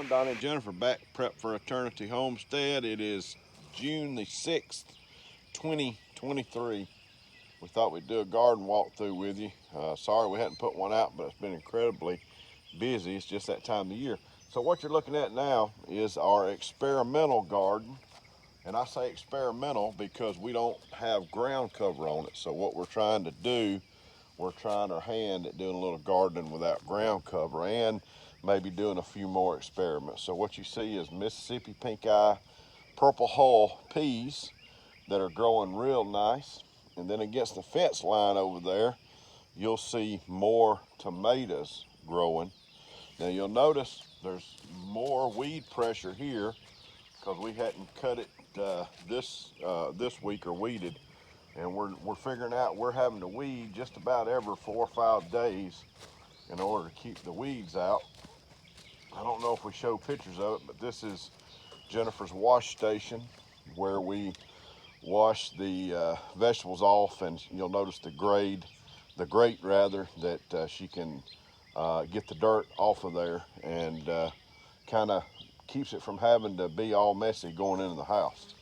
John, Donnie, and Jennifer back prep for Eternity Homestead. It is June the 6th, 2023. We thought we'd do a garden walkthrough with you. Sorry we hadn't put one out, but it's been incredibly busy. It's just that time of year. So what you're looking at now is our experimental garden. And I say experimental because we don't have ground cover on it. So what we're trying to do, we're trying our hand at doing a little gardening without ground cover and maybe doing a few more experiments. So what you see is Mississippi pink eye, purple hull peas that are growing real nice. And then against the fence line over there, you'll see more tomatoes growing. Now you'll notice there's more weed pressure here because we hadn't cut it this week or weeded. And we're figuring out we're having to weed just about every 4 or 5 days in order to keep the weeds out. I don't know if we show pictures of it, but this is Jennifer's wash station where we wash the vegetables off, and you'll notice the grate that she can get the dirt off of there, and kind of keeps it from having to be all messy going into the house.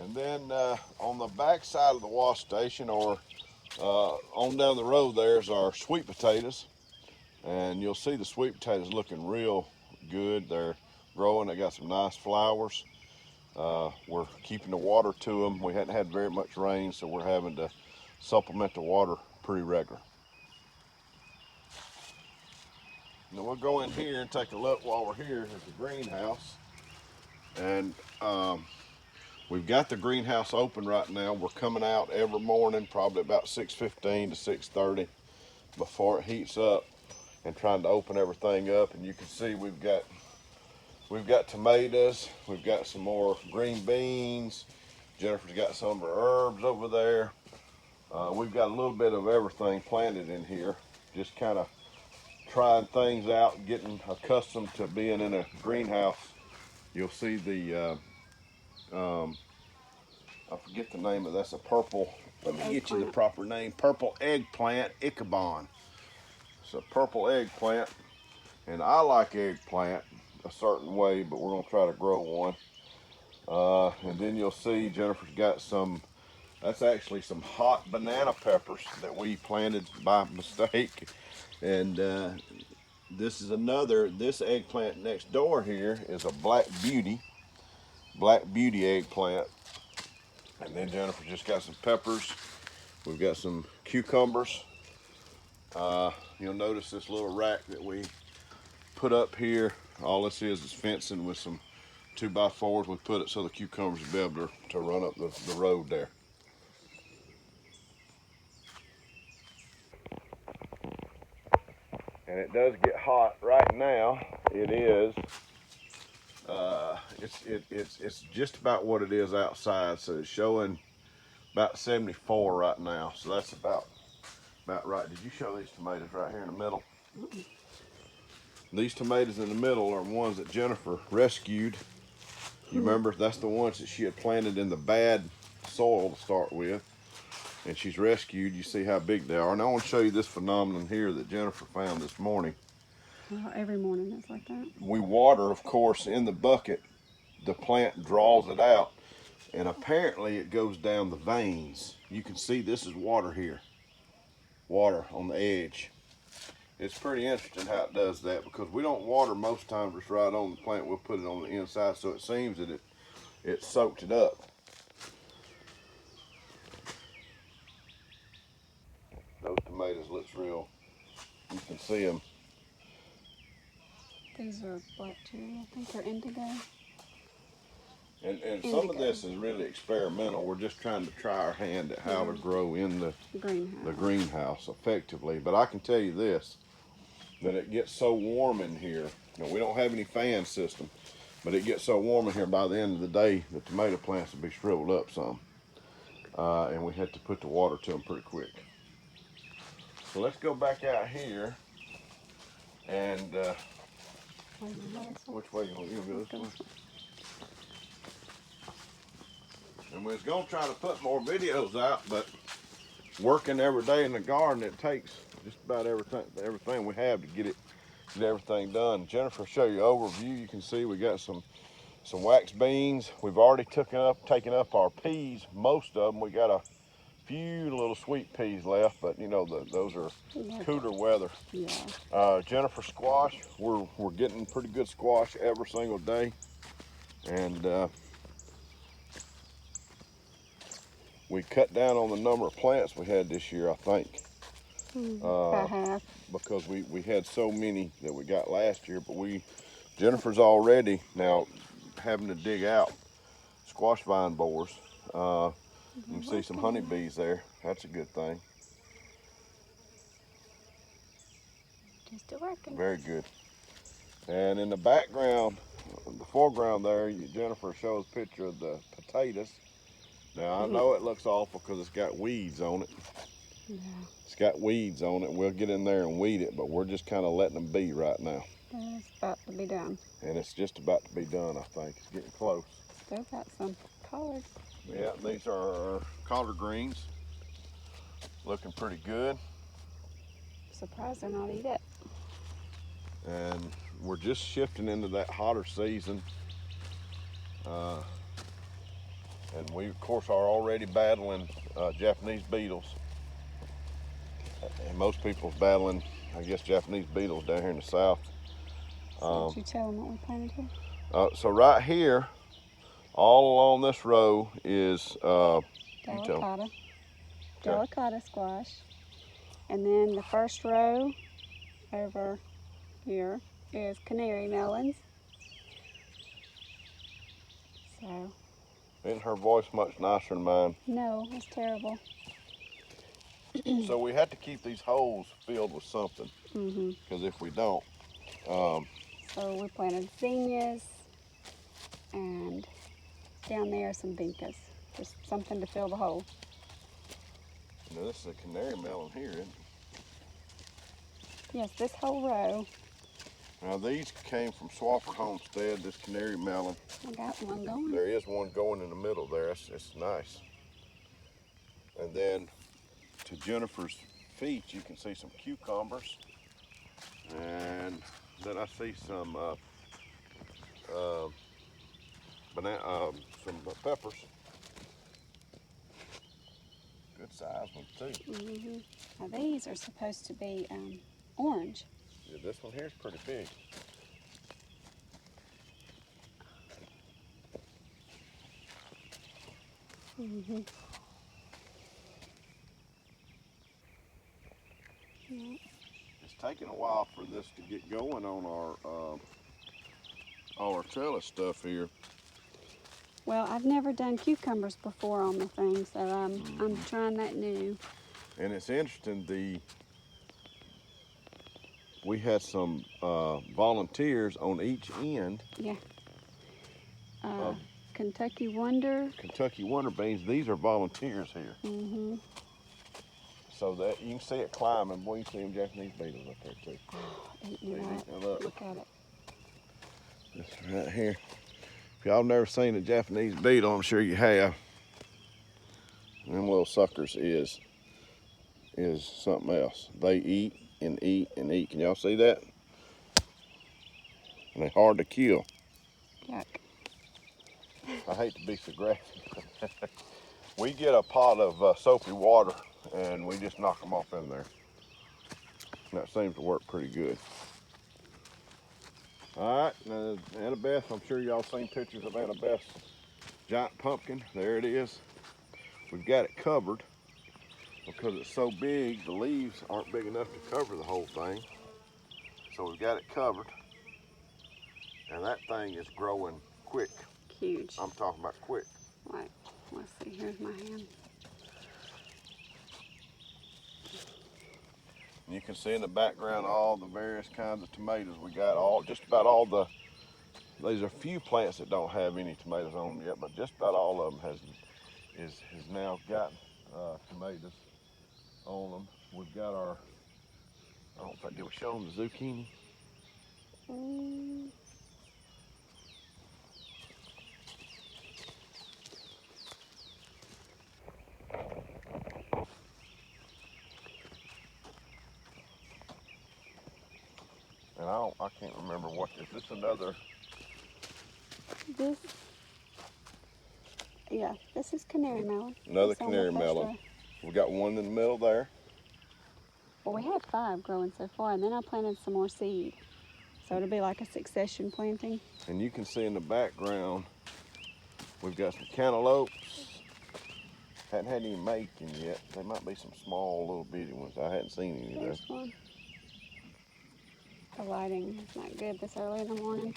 And then on the back side of the wash station, or on down the road, there's our sweet potatoes. And you'll see the sweet potatoes looking real good. They're growing. They got some nice flowers. We're keeping the water to them. We hadn't had very much rain, so we're having to supplement the water pretty regular. Now we'll go in here and take a look while we're here at the greenhouse. And we've got the greenhouse open right now. We're coming out every morning, probably about 6:15 to 6:30 before it heats up, and trying to open everything up. And you can see we've got tomatoes, we've got some more green beans, Jennifer's got some of her herbs over there. We've got a little bit of everything planted in here, just kind of trying things out, getting accustomed to being in a greenhouse. You'll see the I forget the name of that's a purple, let me get you the proper name, purple eggplant, Ichabod. It's a purple eggplant, and I like eggplant a certain way, but we're gonna try to grow one. And then you'll see Jennifer's got that's actually some hot banana peppers that we planted by mistake. And this eggplant next door here is a black beauty eggplant. And then Jennifer just got some peppers. We've got some cucumbers. You'll notice this little rack that we put up here. All this is fencing with some 2x4s. We put it so the cucumbers will be able to run up the road there. And it does get hot right now. It is. It's just about what it is outside. So it's showing about 74 right now. So that's about right. Did you show these tomatoes right here in the middle? Mm-mm. These tomatoes in the middle are ones that Jennifer rescued. You remember, that's the ones that she had planted in the bad soil to start with, and she's rescued. You see how big they are. And I want to show you this phenomenon here that Jennifer found this morning. Well, every morning it's like that. We water, of course, in the bucket. The plant draws it out, and apparently it goes down the veins. You can see this is water here. Water on the edge. It's pretty interesting how it does that, because we don't water most times just right on the plant. We'll put it on the inside, so it seems that it soaked it up. Those tomatoes looks real. You can see them. These are black cherry. I think they're indigo. And some of this is really experimental. We're just trying to try our hand at how to grow in the greenhouse effectively. But I can tell you this, that it gets so warm in here. You know, we don't have any fan system, but it gets so warm in here, by the end of the day, the tomato plants will be shriveled up some. And we had to put the water to them pretty quick. So let's go back out here and which way you want to go? This way? And we was gonna try to put more videos out, but working every day in the garden, it takes just about everything we have to get it get everything done. Jennifer, show you overview. You can see we got some wax beans. We've already taken up our peas, most of them. We got a few little sweet peas left, but you know, those are cooler weather. Yeah. Jennifer, squash, we're getting pretty good squash every single day. And we cut down on the number of plants we had this year, I think. About half. Because we had so many that we got last year, but Jennifer's already now having to dig out squash vine borers. You can see some honeybees there. That's a good thing. Just working. Very good. And in the background, the foreground there, Jennifer shows a picture of the potatoes. Now I know it looks awful because it's got weeds on it. Yeah. It's got weeds on it. We'll get in there and weed it, but we're just kind of letting them be right now. It's about to be done. And it's just about to be done, I think. It's getting close. Still got some collards. Yeah, these are our collard greens. Looking pretty good. Surprised they're not eat it. And we're just shifting into that hotter season. And we, of course, are already battling Japanese beetles. And most people's battling, I guess, Japanese beetles down here in the south. Did you tell them what we planted here? So right here, all along this row is delicata squash. And then the first row over here is canary melons. So. Isn't her voice much nicer than mine? No, it's terrible. So we have to keep these holes filled with something. Because if we don't. So we planted zinnias, and down there some vincas. Just something to fill the hole. Now this is a canary melon here, isn't it? Yes, this whole row. Now these came from Swafford Homestead, this canary melon. I got one going. There is one going in the middle there. It's nice. And then to Jennifer's feet, you can see some cucumbers. And then I see some some peppers. Good size ones too. Now these are supposed to be orange. Yeah, this one here is pretty big. Yeah. It's taking a while for this to get going on our trellis stuff here. Well, I've never done cucumbers before on the thing, so I'm trying that new. And it's interesting, we had some volunteers on each end. Yeah. Kentucky Wonder beans. These are volunteers here. So that you can see it climbing. Boy, you can see them Japanese beetles up there too. Oh, eating it up. Look at it. This right here. If y'all never seen a Japanese beetle, I'm sure you have. Them little suckers is something else. They eat and eat and eat. Can y'all see that? And they're hard to kill. Yuck. I hate to be so graphic. We get a pot of soapy water and we just knock them off in there. And that seems to work pretty good. All right, now Annabeth, I'm sure y'all seen pictures of Annabeth's giant pumpkin. There it is. We've got it covered because it's so big, the leaves aren't big enough to cover the whole thing. So we've got it covered. And that thing is growing quick. Huge. I'm talking about quick. Right, let's see, here's my hand. And you can see in the background all the various kinds of tomatoes. We got just about all there's a few plants that don't have any tomatoes on them yet, but just about all of them has now got tomatoes on them. We've got I don't think, did we show them the zucchini? And I can't remember what is this another. This, yeah, this is canary melon. Another It's on the canary first melon. row. We got one in the middle there. Well, we had 5 growing so far, and then I planted some more seed. So it'll be like a succession planting. And you can see in the background, we've got some cantaloupes. Hadn't had any mating yet. There might be some small little bitty ones. I hadn't seen any of There's those. one. The lighting is not good this early in the morning.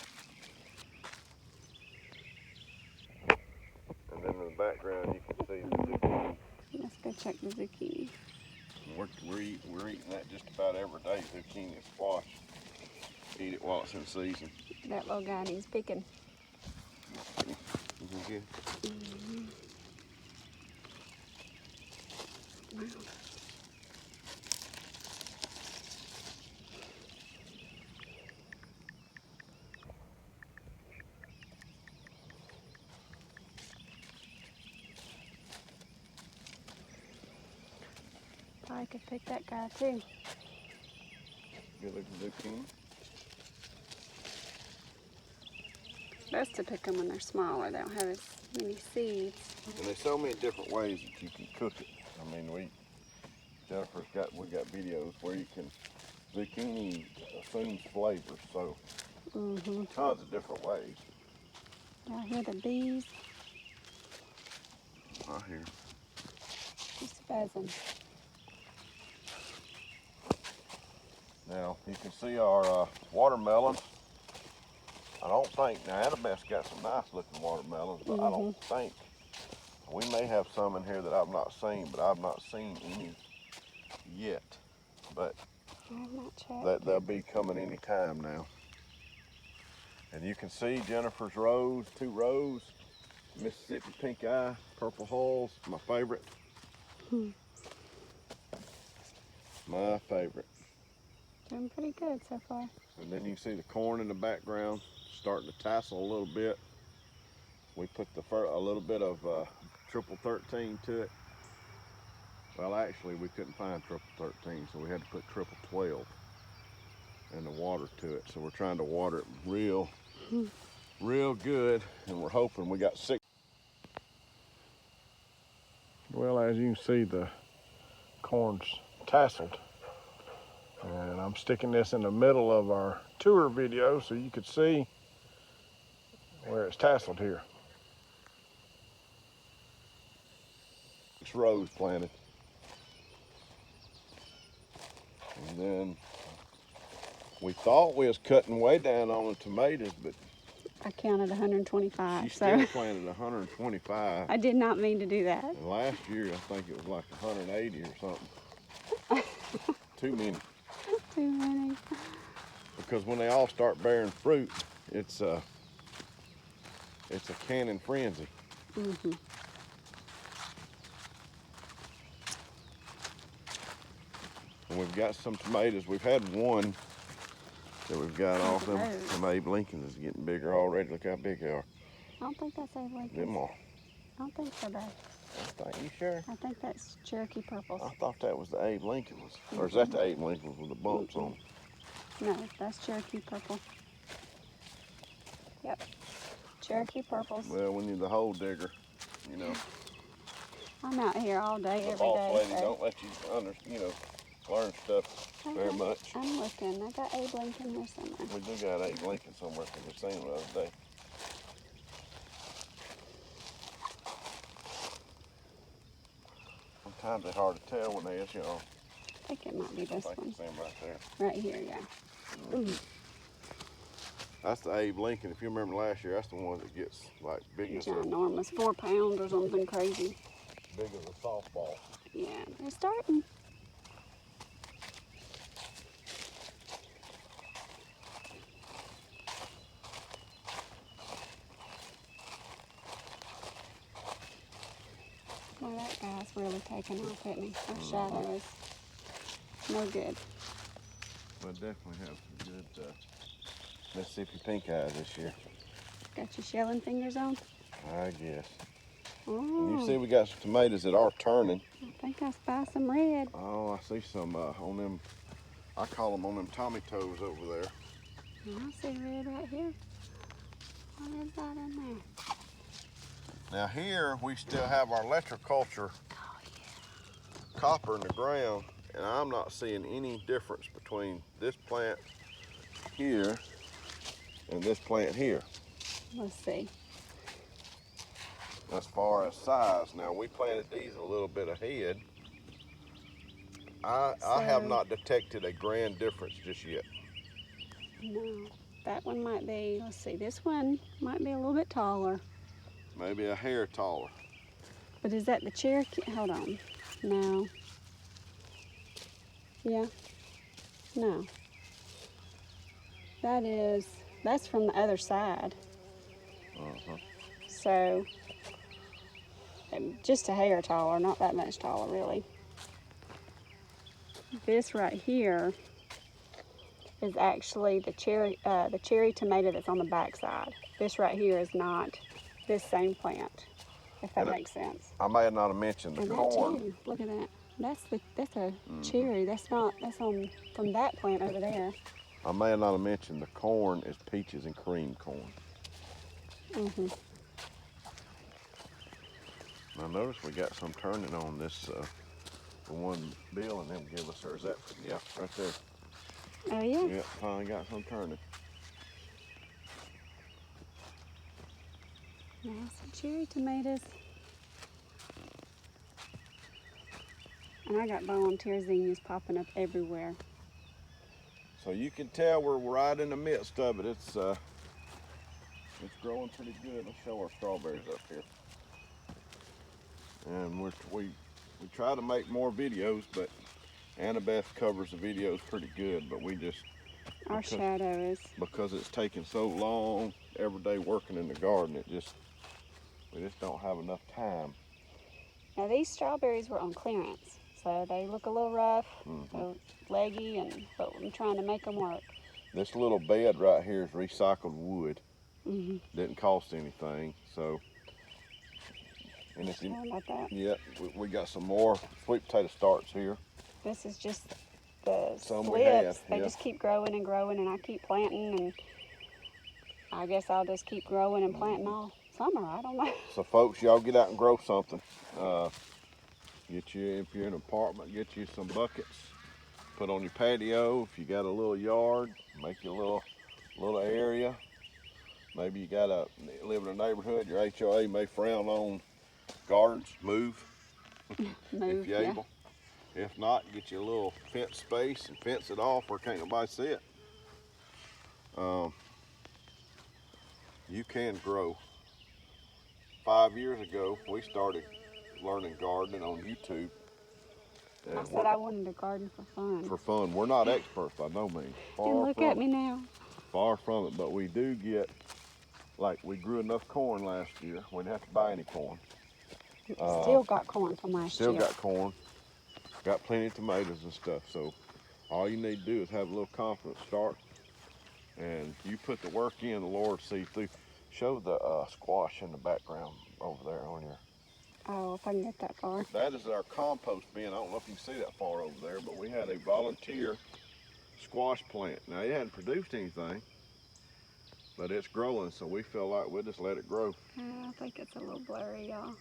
And then in the background, you can see the zucchini. Let's go check the zucchini. We're eating that just about every day, zucchini and squash. Eat it while it's in season. That little guy needs picking. Mm-hmm. Wow. Probably could pick that guy too. Good looking zucchini. Best to pick them when they're smaller. They don't have as many seeds. And there's so many different ways that you can cook it. I mean, Jennifer's got, we got videos where you can, zucchini assumes flavor, so tons of different ways. Y'all hear the bees? Right here. Just buzzing. Now, you can see our watermelons. I don't think, now Annabeth's got some nice looking watermelons, but I don't think, we may have some in here that I've not seen, but I've not seen any yet. But I've not checked. they'll be coming any time now. And you can see Jennifer's rose, 2 rows, Mississippi pink eye, purple hulls, my favorite. My favorite. Doing pretty good so far. And then you can see the corn in the background starting to tassel a little bit. We put a little bit of triple 13 to it. Well, actually, we couldn't find triple 13, so we had to put triple 12 in the water to it. So we're trying to water it real good, and we're hoping we got 6. Well, as you can see, the corn's tasseled. And I'm sticking this in the middle of our tour video so you could see where it's tasseled here. 6 rows planted. And then we thought we was cutting way down on the tomatoes, but I counted 125. she So still planted 125. I did not mean to do that. And last year, I think it was like 180 or something. Too many. Too many. Because when they all start bearing fruit, it's a canning frenzy. And we've got some tomatoes. We've had one that we've got off them. Some Abe Lincolns is getting bigger already. Look how big they are. I don't think that's Abe Lincoln. Them are. I don't think so, babe. You sure? I think that's Cherokee purples. I thought that was the Abe Lincolns. Or is that the Abe Lincolns with the bumps on them? No, that's Cherokee purple. Yep. Cherokee purples. Well, when you're the hole digger, you know. I'm out here all day, The every boss day. lady don't let you learn stuff very much. I'm looking. I got Abe Lincoln here somewhere. We do got Abe Lincoln somewhere because we seen him the other day. Sometimes they're hard to tell when they is, I think it might be this I think one. you see him right there. Right here, yeah. Ooh. That's the Abe Lincoln. If you remember last year, that's the one that gets like big as Ginormous, 4 pounds or something crazy. big as a softball. Yeah, they're starting. Well, that guy's really taking off, isn't he? That shadow is no good. We'll definitely have some good Mississippi pink eyes this year. Got your shelling fingers on? I guess. Oh, And you see we got some tomatoes that are turning. I think I spy some red. Oh, I see some on them, I call them on them Tommy toes over there. I see red right here. What is that in there? Now here we still have our electroculture Oh, yeah. copper in the ground, and I'm not seeing any difference between this plant here and this plant here Let's see. as far as size. Now we planted these a little bit ahead. I have not detected a grand difference just yet. No, that one might be, let's see, this one might be a little bit taller. Maybe a hair taller. But is that the Cherokee? Hold on. No. Yeah. No. That's from the other side. So, just a hair taller, not that much taller, really. This right here is actually the cherry tomato that's on the back side. This right here is not this same plant, if that makes sense. I may not have mentioned the corn. That too. Look at that. That's a cherry. That's from that plant over there. I may not have mentioned the corn is peaches and cream corn. Now notice we got some turning on this the one Bill and them give us, or is that, yeah, right there. Oh yeah? Yeah, finally got some turning. Now some cherry tomatoes. And I got volunteer zinnias popping up everywhere. So you can tell we're right in the midst of it. It's growing pretty good. Let's show our strawberries up here. And we try to make more videos, but Annabeth covers the videos pretty good, but we just Our shadow is. Because it's taking so long every day working in the garden, we just don't have enough time. Now these strawberries were on clearance, so they look a little rough, they're leggy, but I'm trying to make them work. This little bed right here is recycled wood. Didn't cost anything, so. And it's About that. Yeah, we got some more sweet potato starts here. This is just the Some slips. we have, They yeah. just keep growing and growing, and I keep planting, and I guess I'll just keep growing and planting all summer. I don't know. So folks, y'all get out and grow something. If you're in an apartment, get you some buckets. Put on your patio. If you got a little yard, make you a little area. Maybe you live in a neighborhood, your HOA may frown on gardens. Move if you're able. If not, get you a little fence space and fence it off where can't nobody see it. You can grow. 5 years ago, we started learning gardening on YouTube. I said I wanted to garden for fun. For fun. We're not experts by no means. And look at me now. Far from it, but we do get, like we grew enough corn last year. We didn't have to buy any corn. Still got corn from last year. Still got corn. Got plenty of tomatoes and stuff. So all you need to do is have a little confidence start. And you put the work in, the Lord see through. Show the squash in the background over there on your. Oh, if I can get that far. That is our compost bin. I don't know if you can see that far over there, but we had a volunteer squash plant. Now it hadn't produced anything, but it's growing, so we feel like we'll just let it grow. I think it's a little blurry, y'all.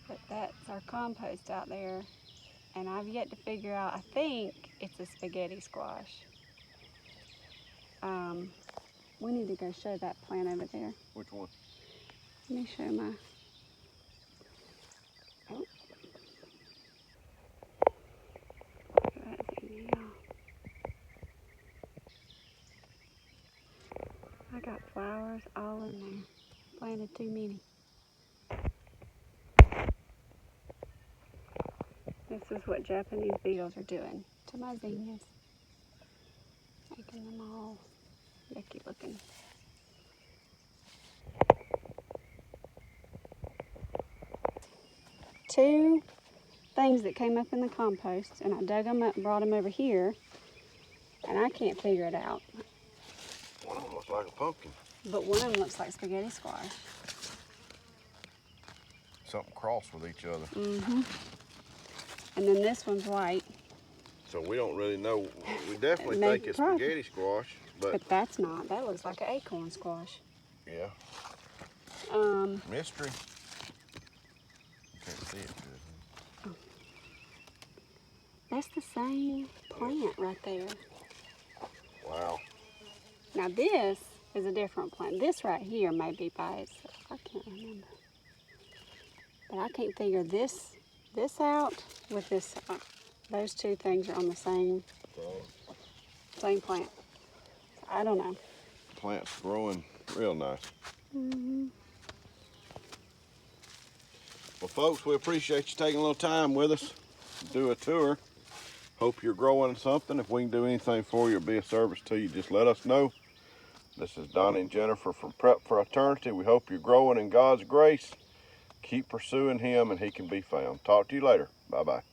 But that's our compost out there. And I've yet to figure out, I think it's a spaghetti squash. We need to go show that plant over there. Which one? Let me show my, oh. I got flowers all in there. Planted too many. This is what Japanese beetles are doing to my zinnias. Making them all yucky looking. Two things that came up in the compost, and I dug them up and brought them over here, and I can't figure it out. One of them looks like a pumpkin. But one of them looks like spaghetti squash. Something crossed with each other. And then this one's white. So we don't really know. We definitely Maybe think it's probably. spaghetti squash, but that's not. That looks like an acorn squash. yeah, mystery. Can't see it good. That's the same plant right there. Wow. Now this is a different plant. This right here may be by itself. I can't remember. But I can't figure this out with this. Those two things are on the same plant. I don't know. Plant's growing real nice. Mm-hmm. Well, folks, we appreciate you taking a little time with us to do a tour. Hope you're growing something. If we can do anything for you or be a service to you, just let us know. This is Donnie and Jennifer from Prep for Eternity. We hope you're growing in God's grace. Keep pursuing Him and He can be found. Talk to you later. Bye-bye.